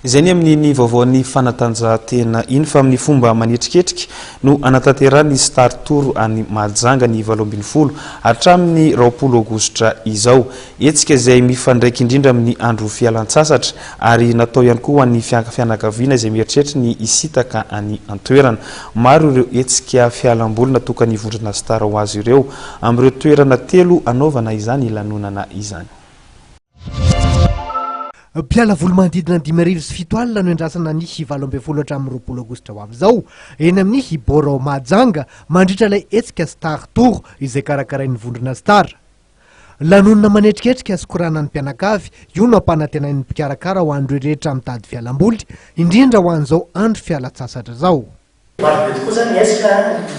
Izay ny amin'ny vaovaon'ny fanatanjahantena iny fa amin'ny fomba manetriketrika no anatanterahany Star Tour any Mahajanga ny 20 hatramin'ny 20 Aogositra izao. Etsika izay mifandraiky indrindra amin'ny andro fialan-tsasatra ary natao ihany koa any fianakaviana izay mieritreritra ny isitaka any an-toerana. Maro ireo etsika fialamboly natokany hivondrona Star ho azy ireo amin'ireo toerana telo anaovana izany lanonana izany. Mpiala voly manodidina 5,7 no endrasana ny 20 hatramin'ny 20 Aogositra ho avy izao eny amin'ny Hiboro Mahajanga mandritra ilay etsika Star Tour izay karakarain'ny vondrona Star. Lanonana manetriketrika sy koranan'ny mpianakavy io no ampanantenain'ny mpikarakara ho an'ireo rehetra mitady fialamboly indrindra ho an'izao andro fialan-tsasatra izao. Maro be tokoa zany ny etsika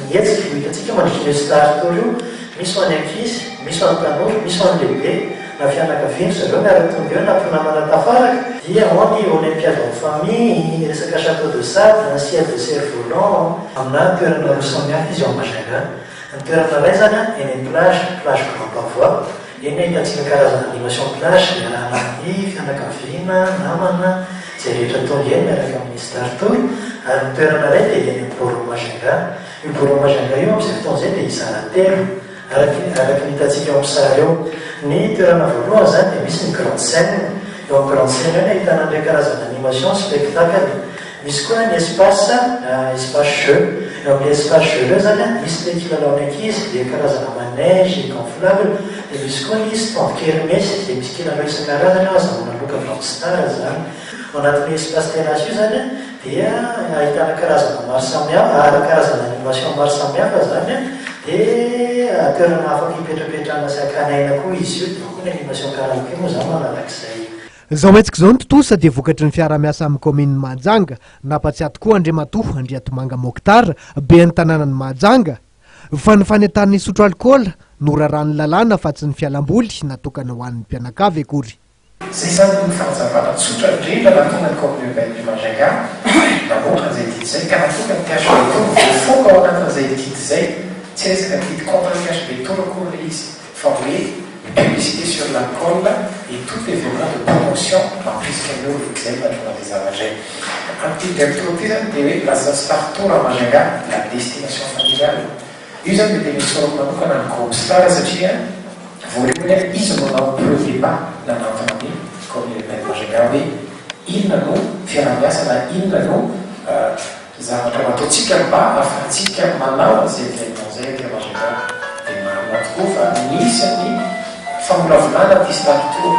hitantsika mandritra Star Tour io, misy ho an'ny ankizy, misy ho an'ny tanora, misy ho an'ny lehibe. Na fianakaviana zareo miaraka tonga eo nampinamana tafaraka dia ao ny olympiade en famille, resaka château de sable, un ciel de cerf-volant, amina toerana roa samihafa izy ao Majanga. Ny toerana iray zany eny amin'ny plage Grand Pavois, eny ahitantsika karazana animation plage miarahana amin'ny fianakaviana, namana, izay rehetra tonga eny miaraka amin'ny Star Tour. Ary ny toerana iray dia eny amin'ny Boro Majanga. Io Boro Majanga io amin'izay fotoana izay dia izara telo. Araka ny hitantsika ao amin'ny sary eo. Ny toerana voalohany zany dia misy ny grande scène. Eo amin'ny grande scène eo ahitana an'ireo karazana animation spectacle. Misy koa ny espace jeu. Eo amin'ny espace jeu eo zany misy ilay kilalaon'ny ankizy, dia karazana manège, gonflable. Dia misy koa ny stand kermesse izay misy kilalao isan-karazany azahoana loka Grand Star zany. Ao anatin'ny espace terrasse io zany dia ahitana karazana maro samihafa, karazana animation maro samihafa zany dia toerana afaka hipetrapetrahana sy hakanaina koa izy io, dia koa ny animation karaoké moa zany manarak'izay. Izao maintsika izao ny totosa dia vokatry ny fiara-miasa amin'ny commune Mahajanga, nampatsiato koa Andriamatoa Andriatomanga Mokhtar be ny tanànan'ny Mahajanga fa ny fanentan'ny sotro alikaola no raran'ny lalàna fa tsy ny fialamboly natokana ho an'ny mpianakavy akory. Zay zany ny fanazavana tsotra indrindra natonga ny commune urbaine Mahajanga namoatra an'izay didy izay ka natonga ny cash béton voafoka ao anatin'izay didy izay. Tsy resaka didy contre le cash béton akory le izy fa hoe publicité sur l'alcool et tout événement de promotion mampisika ny olo izay mahatonga an'izay zavatra izay. Amin'ity directeur ity zany dia hoe lasa Star Tour à Mahajanga la destination familiale. Io zany dia misy soroko manokana ny groupe Star satria voalohany izy manao preux-débat nanantona ny commune urbaine Mahajanga hoe inona no fiara-miasa na inona no zavatra mataontsika mba ahafahantsika manao an'izay événement zay atỳ Mahajanga. Dia marina tokoa fa misy ny famolavolana ty Star Tour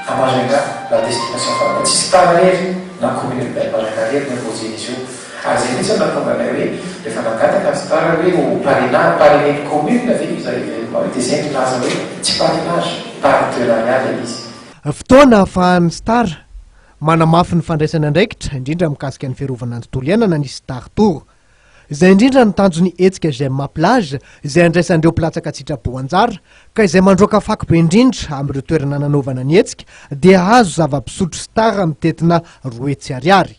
à Mahajanga la destination familiale. Tsy Star rery na commune urbaine Mahajanga rery no imposé izy io. Ary zay mihitsy natonga anay hoe rehefa nangataka ny Star hoe ho parenen'ny commune ave izay événement dia zay milaza hoe tsy parrainage partenariat izy. Fotoana ahafahan'ny Star manamafy ny fandraisana andraikitra indrindra mikasika ny fiarovana ny tontolo iainana ny Star Tour. Izay indrindra ny tanjony etsika Gemma plage izay andraisan'ireo mpilatsaka tsitraboanjara ka izay mandroaka fako be indrindra amin'ireo toerana nanaovana ny etsika dia azo zava-pisotro Star mitetina 2 ariary.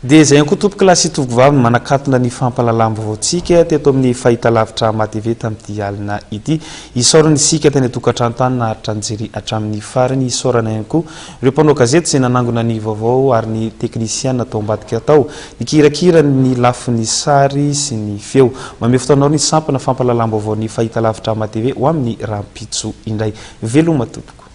Dia izay koa tompoko lasy tovovavy manakatona ny fampalalam-baovao-tsika teto amin'ny fahitalavitra matv tamin'ity alina ity. Isaorana isika teny tokantrano tany naharitra anjery hatramin'ny farany. Isaorana ihany koa ireo mpanao gazety izay nanangona ny vaovao ary ny teknisiana atao ambadika tao nikirakira ny lafin'ny sary sy ny feo. Mame fotoanao ny sampana fampalalam-baovao ny fahitalavitra matv ho amin'ny rahampitso indray. Veloma tompoko.